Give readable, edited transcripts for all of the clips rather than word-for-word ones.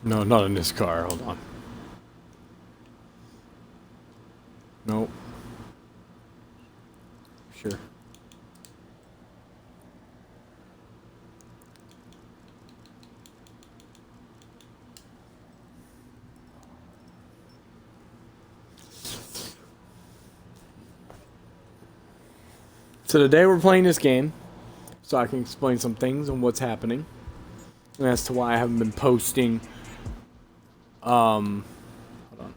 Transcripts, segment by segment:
No, not in this car. Hold on. Nope. Sure. So today we're playing this game, so I can explain some things on what's happening, and as to why I haven't been posting. Hold on.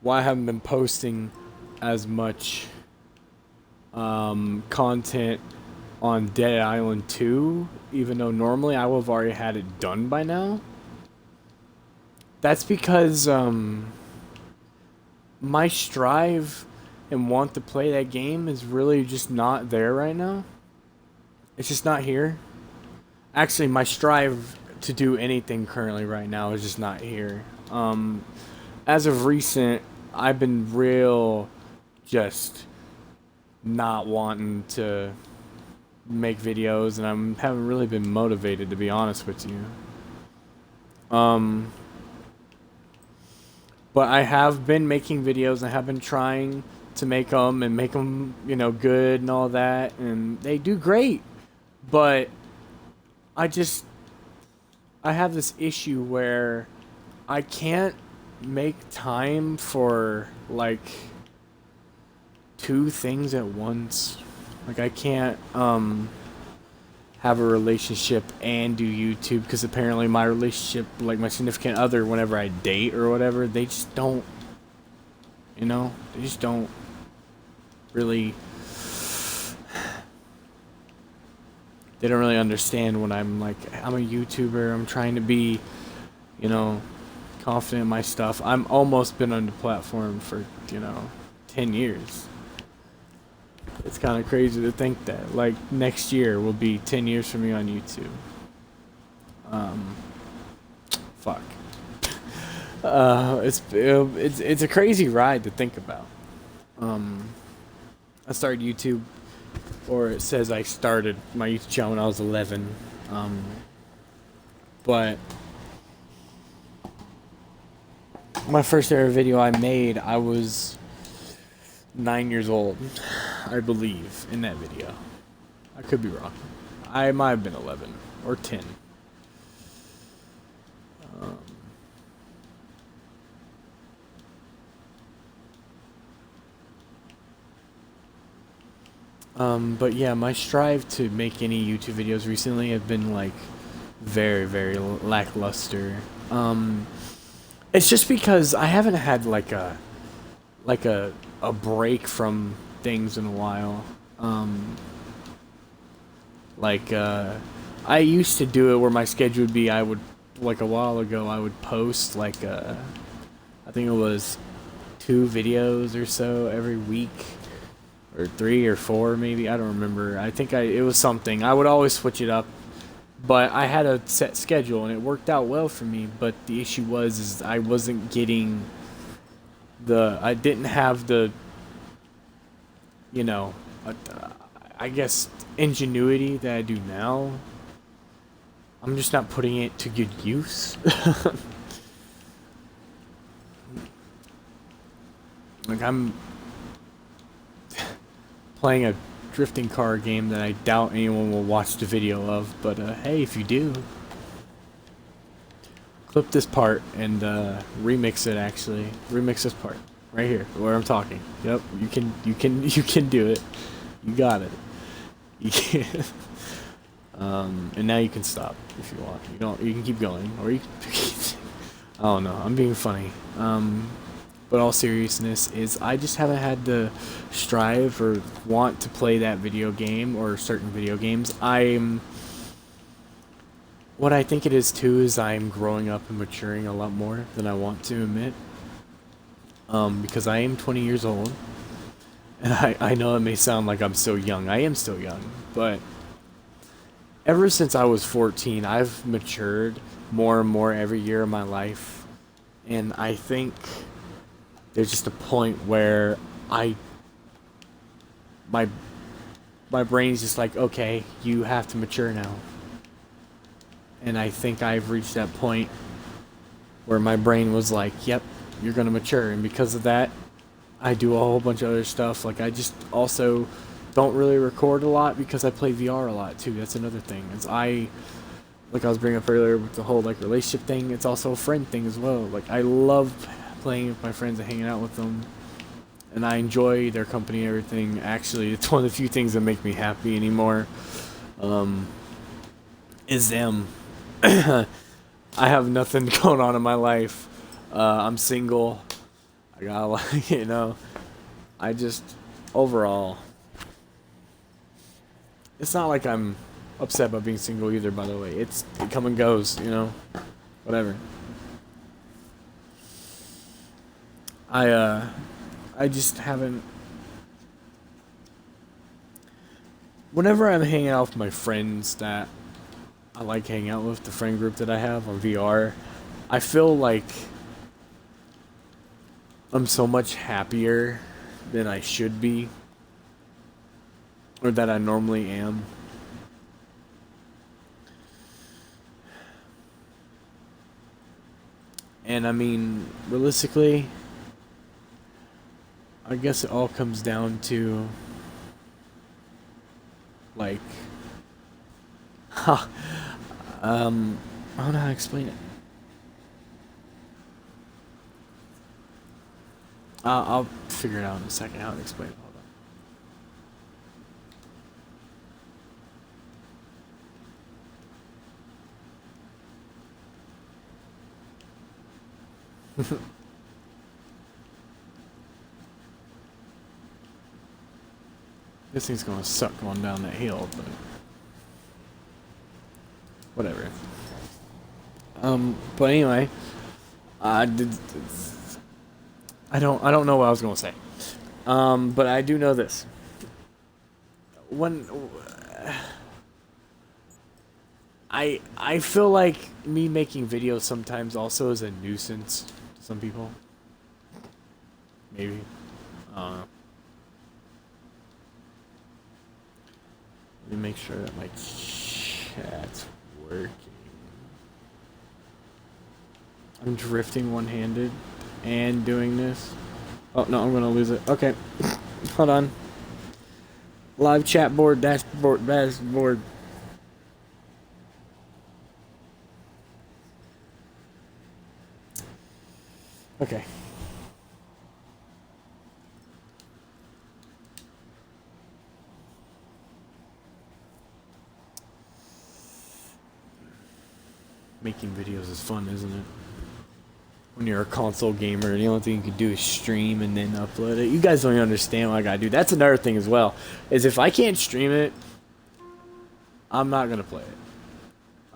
Why I haven't been posting as much content on Dead Island 2, even though normally I would have already had it done by now. That's because my strive and want to play that game is really just not there right now. It's just not here. Actually, my strive to do anything currently right now is just not here. As of recent, I've been real just not wanting to make videos, and I haven't really been motivated, to be honest with you. But I have been making videos. I have been trying to make them and make them, good and all that, and they do great. But I have this issue where I can't make time for like two things at once. Like I can't have a relationship and do YouTube, because apparently my relationship, like my significant other, whenever I date or whatever, they just don't, they just don't really, they don't really understand when I'm like, I'm a YouTuber, I'm trying to be, confident in my stuff. I'm almost been on the platform for, 10 years. It's kind of crazy to think that, like, next year will be 10 years for me on YouTube. Fuck. It's a crazy ride to think about. I started YouTube, or it says I started my YouTube channel when I was 11. But my first ever video I made, I was 9 years old, I believe, in that video. I could be wrong. I might have been 11 or 10. But yeah, my strive to make any YouTube videos recently have been like very, very lackluster. It's just because I haven't had like a break from things in a while. I used to do it where my schedule would be, I would, like a while ago, I would post like I think it was 2 videos or so every week, or 3 or 4 maybe, I don't remember. I think it was something. I would always switch it up, but I had a set schedule and it worked out well for me. But the issue is I wasn't getting I didn't have the, I guess, ingenuity that I do now. I'm just not putting it to good use. Like, I'm playing a drifting car game that I doubt anyone will watch the video of, but hey, if you do, clip this part and remix it. Actually, remix this part right here where I'm talking. Yep, you can do it. You got it. You can. And now you can stop if you want. You can keep going, or you can I don't know, I'm being funny. But all seriousness is, I just haven't had the strive or want to play that video game or certain video games. What I think it is too is I'm growing up and maturing a lot more than I want to admit. Because I am 20 years old, and I know it may sound like I'm so young. I am still young, but ever since I was 14, I've matured more and more every year of my life, and I think there's just a point where I my my brain's just like, okay, you have to mature now. And I think I've reached that point where my brain was like, yep, you're gonna mature. And because of that, I do a whole bunch of other stuff. Like, I just also don't really record a lot because I play VR a lot too. That's another thing. Like I was bringing up earlier with the whole like relationship thing, it's also a friend thing as well. Like, I love playing with my friends and hanging out with them, and I enjoy their company and everything. Actually, it's one of the few things that make me happy anymore. Um, is them. I have nothing going on in my life. I'm single. I got like, I just, overall, it's not like I'm upset about being single either, by the way. It come and goes, whatever. I just haven't. Whenever I'm hanging out with my friends that I like hanging out with, the friend group that I have on VR, I feel like I'm so much happier than I should be, or that I normally am. And I mean, realistically, I guess it all comes down to, like, I don't know how to explain it. I'll figure it out in a second how to explain it. Hold on. This thing's gonna suck going down that hill, but whatever. But anyway, I did. I don't know what I was gonna say. But I do know this. When I feel like me making videos sometimes also is a nuisance to some people. Maybe. I don't know. Let me make sure that my chat's working. I'm drifting one-handed and doing this. Oh, no, I'm gonna lose it. Okay. Hold on. Live chat board, dashboard. Okay. Making videos is fun, isn't it? When you're a console gamer, the only thing you can do is stream and then upload it. You guys don't even understand what I gotta do. That's another thing as well. Is if I can't stream it, I'm not gonna play it.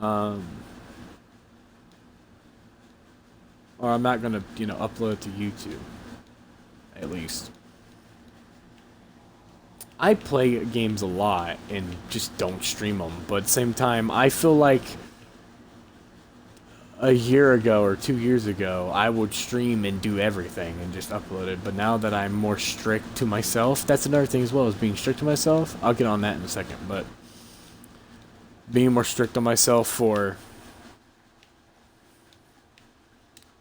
Or I'm not gonna, upload it to YouTube. At least. I play games a lot and just don't stream them. But at the same time, I feel like a year ago or 2 years ago, I would stream and do everything and just upload it. But now that I'm more strict to myself, that's another thing as well, is being strict to myself. I'll get on that in a second, but being more strict on myself for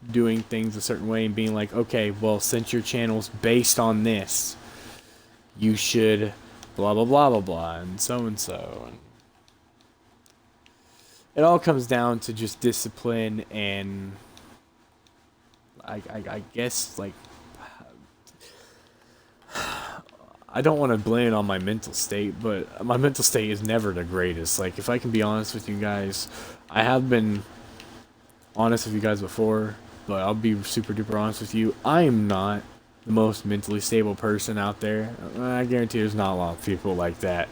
doing things a certain way and being like, okay, well, since your channel's based on this, you should blah, blah, blah, blah, blah, and so and so. And it all comes down to just discipline and I guess, like, I don't want to blame it on my mental state, but my mental state is never the greatest. Like, if I can be honest with you guys, I have been honest with you guys before, but I'll be super duper honest with you. I am not the most mentally stable person out there. I guarantee there's not a lot of people like that,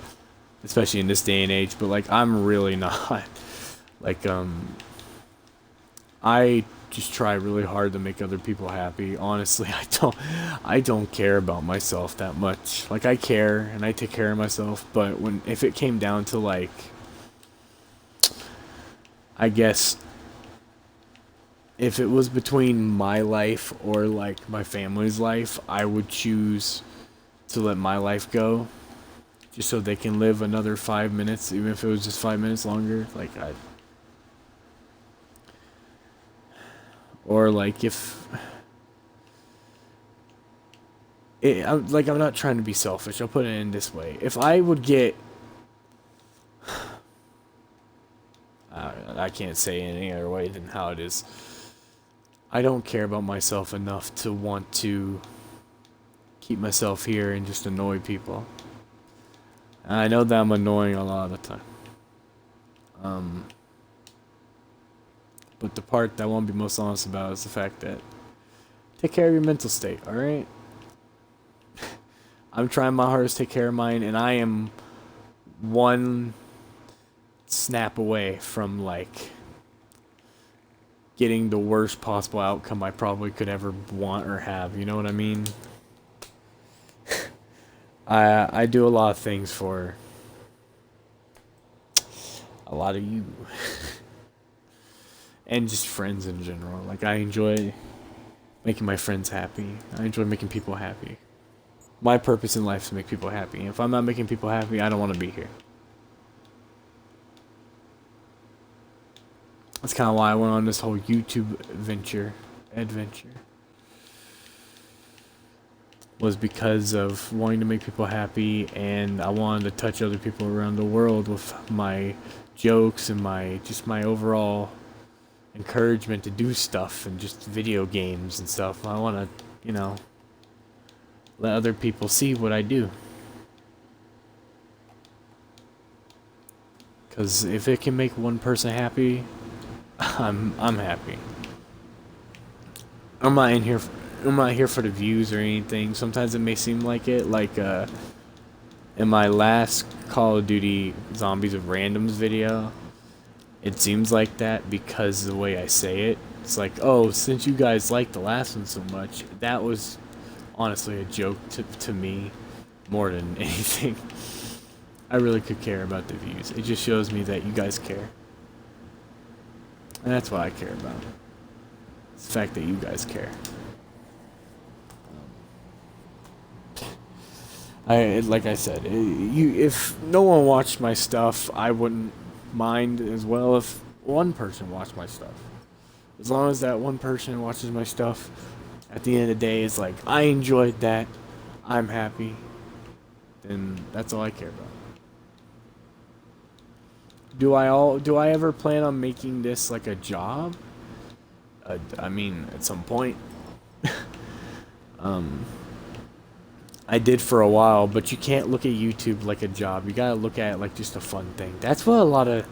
especially in this day and age, but, like, I'm really not. Like, I just try really hard to make other people happy. Honestly, I don't care about myself that much. Like, I care and I take care of myself, but if it came down to, like, I guess if it was between my life or, like, my family's life, I would choose to let my life go just so they can live another 5 minutes, even if it was just 5 minutes longer. Like or like if I'm not trying to be selfish. I'll put it in this way: if I would get, I can't say it any other way than how it is. I don't care about myself enough to want to keep myself here and just annoy people. And I know that I'm annoying a lot of the time. But the part that I want to be most honest about is the fact that take care of your mental state, alright? I'm trying my hardest to take care of mine, and I am one snap away from, like, getting the worst possible outcome I probably could ever want or have, you know what I mean? I do a lot of things for a lot of you. And just friends in general. Like, I enjoy making my friends happy. I enjoy making people happy. My purpose in life is to make people happy. And if I'm not making people happy, I don't want to be here. That's kind of why I went on this whole YouTube adventure. Was because of wanting to make people happy, and I wanted to touch other people around the world with my jokes and my overall encouragement to do stuff and just video games and stuff. I want to, let other people see what I do. Because if it can make one person happy, I'm happy. I'm not here for the views or anything. Sometimes it may seem like it. Like in my last Call of Duty Zombies of Randoms video, it seems like that because of the way I say it. It's like, oh, since you guys like the last one so much, that was honestly a joke to me more than anything. I really could care about the views. It just shows me that you guys care. And that's what I care about. It's the fact that you guys care. Like I said, if no one watched my stuff, I wouldn't mind as well if one person watched my stuff. As long as that one person watches my stuff, at the end of the day, it's like, I enjoyed that, I'm happy, then that's all I care about. Do I ever plan on making this like a job? I mean, at some point. I did for a while, but you can't look at YouTube like a job. You gotta look at it like just a fun thing. That's what a lot of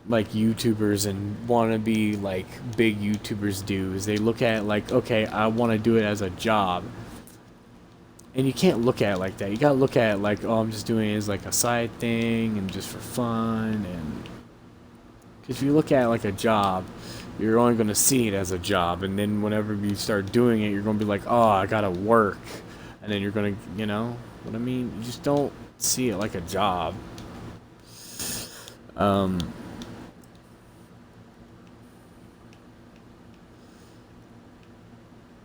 like YouTubers and wannabe like big YouTubers do, is they look at it like, okay, I want to do it as a job. And you can't look at it like that. You gotta look at it like, oh, I'm just doing it as like a side thing and just for fun. And because if you look at it like a job, you're only going to see it as a job. And then whenever you start doing it, you're going to be like, oh, I gotta work. And then you're going to, you know what I mean? You just don't see it like a job.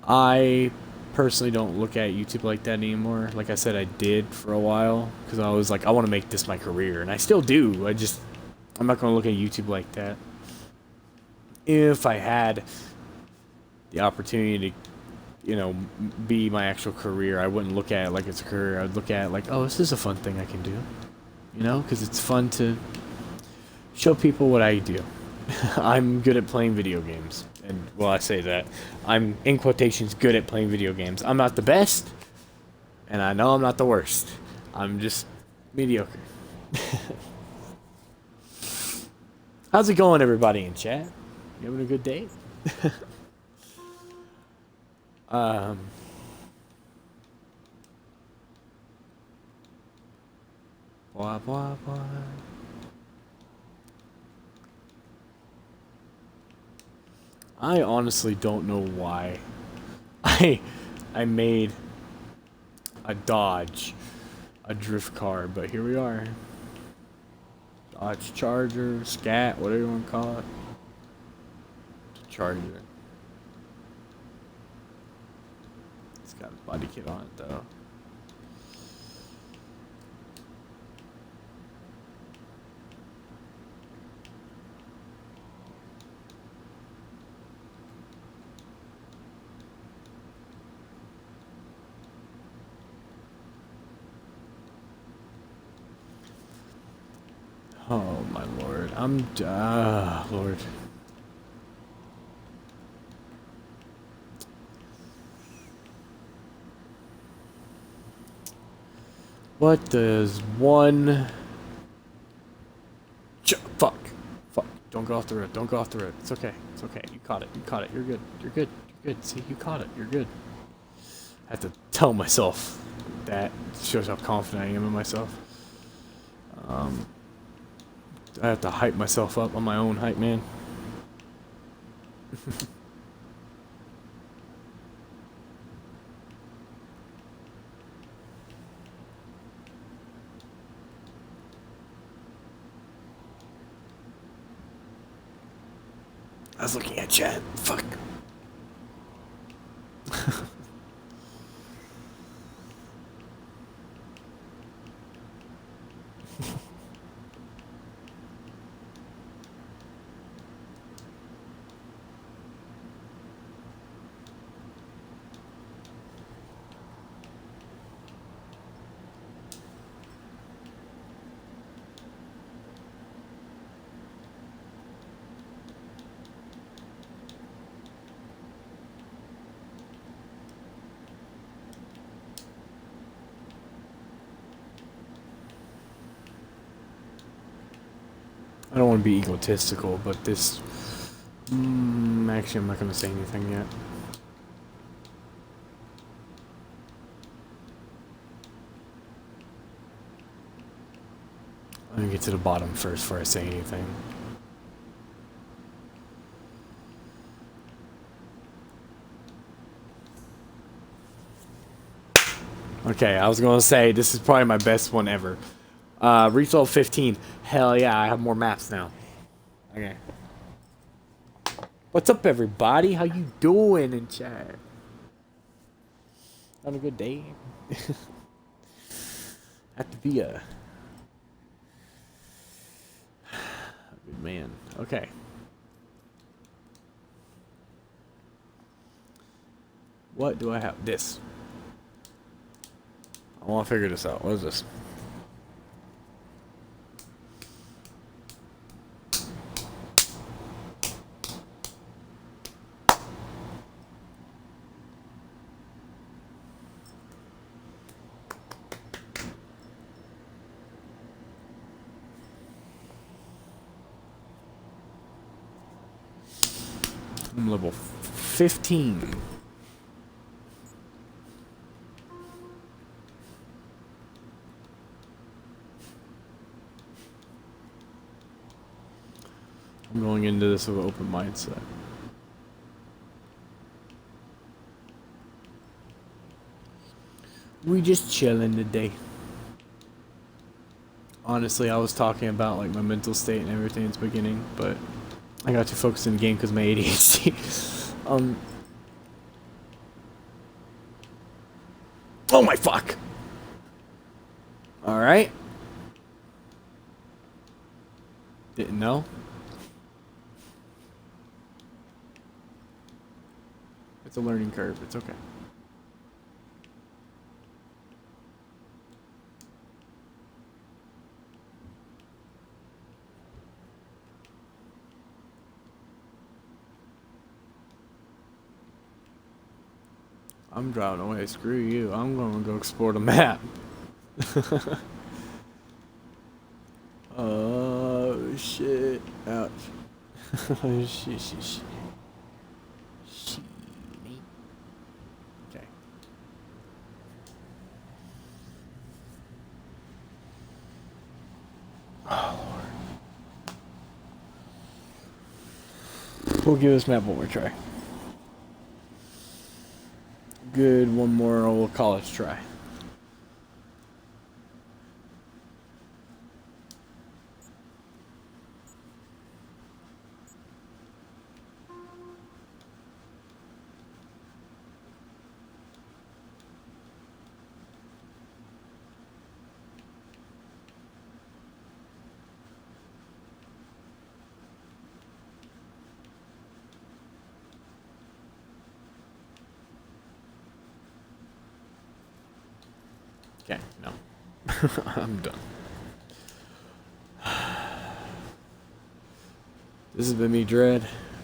I personally don't look at YouTube like that anymore. Like I said, I did for a while because I was like, I want to make this my career, and I still do. I'm not going to look at YouTube like that. If I had the opportunity to, be my actual career, I wouldn't look at it like it's a career. I'd look at it like, oh, this is a fun thing I can do, because it's fun to show people what I do. I'm good at playing video games. And, well, I say that. I'm, in quotations, good at playing video games. I'm not the best, and I know I'm not the worst. I'm just mediocre. How's it going, everybody in chat? You having a good day? Blah, blah, blah. I honestly don't know why I made a Dodge a drift car, but here we are. Dodge Charger, Scat, whatever you want to call it. Charger. It's got a body kit on it though. Oh my lord. Lord. What does one... Fuck. Fuck. Don't go off the road. Don't go off the road. It's okay. It's okay. You caught it. You caught it. You're good. You're good. You're good. See, you caught it. You're good. I have to tell myself that. Shows how confident I am in myself. I have to hype myself up on my own hype, man. I was looking at chat. Fuck. I don't want to be egotistical, but this... actually, I'm not going to say anything yet. Let me get to the bottom first before I say anything. Okay, I was going to say, this is probably my best one ever. Reach 15. Hell yeah, I have more maps now. Okay. What's up, everybody? How you doing in chat? Having a good day? Have to be a good man. Okay. What do I have? This. I want to figure this out. What is this? I'm level 15. I'm going into this with an open mindset. We just chilling today. Honestly, I was talking about like my mental state and everything at the beginning, but I got too focused in the game because of my ADHD. Oh my fuck! Alright. Didn't know. It's a learning curve. It's okay. I'm driving away. Screw you. I'm gonna go explore the map. Oh shit. Ouch. shit. Okay. Oh Lord. We'll give this map one more try. Good, one more old college try. Okay, no. I'm done. This has been me, Dread.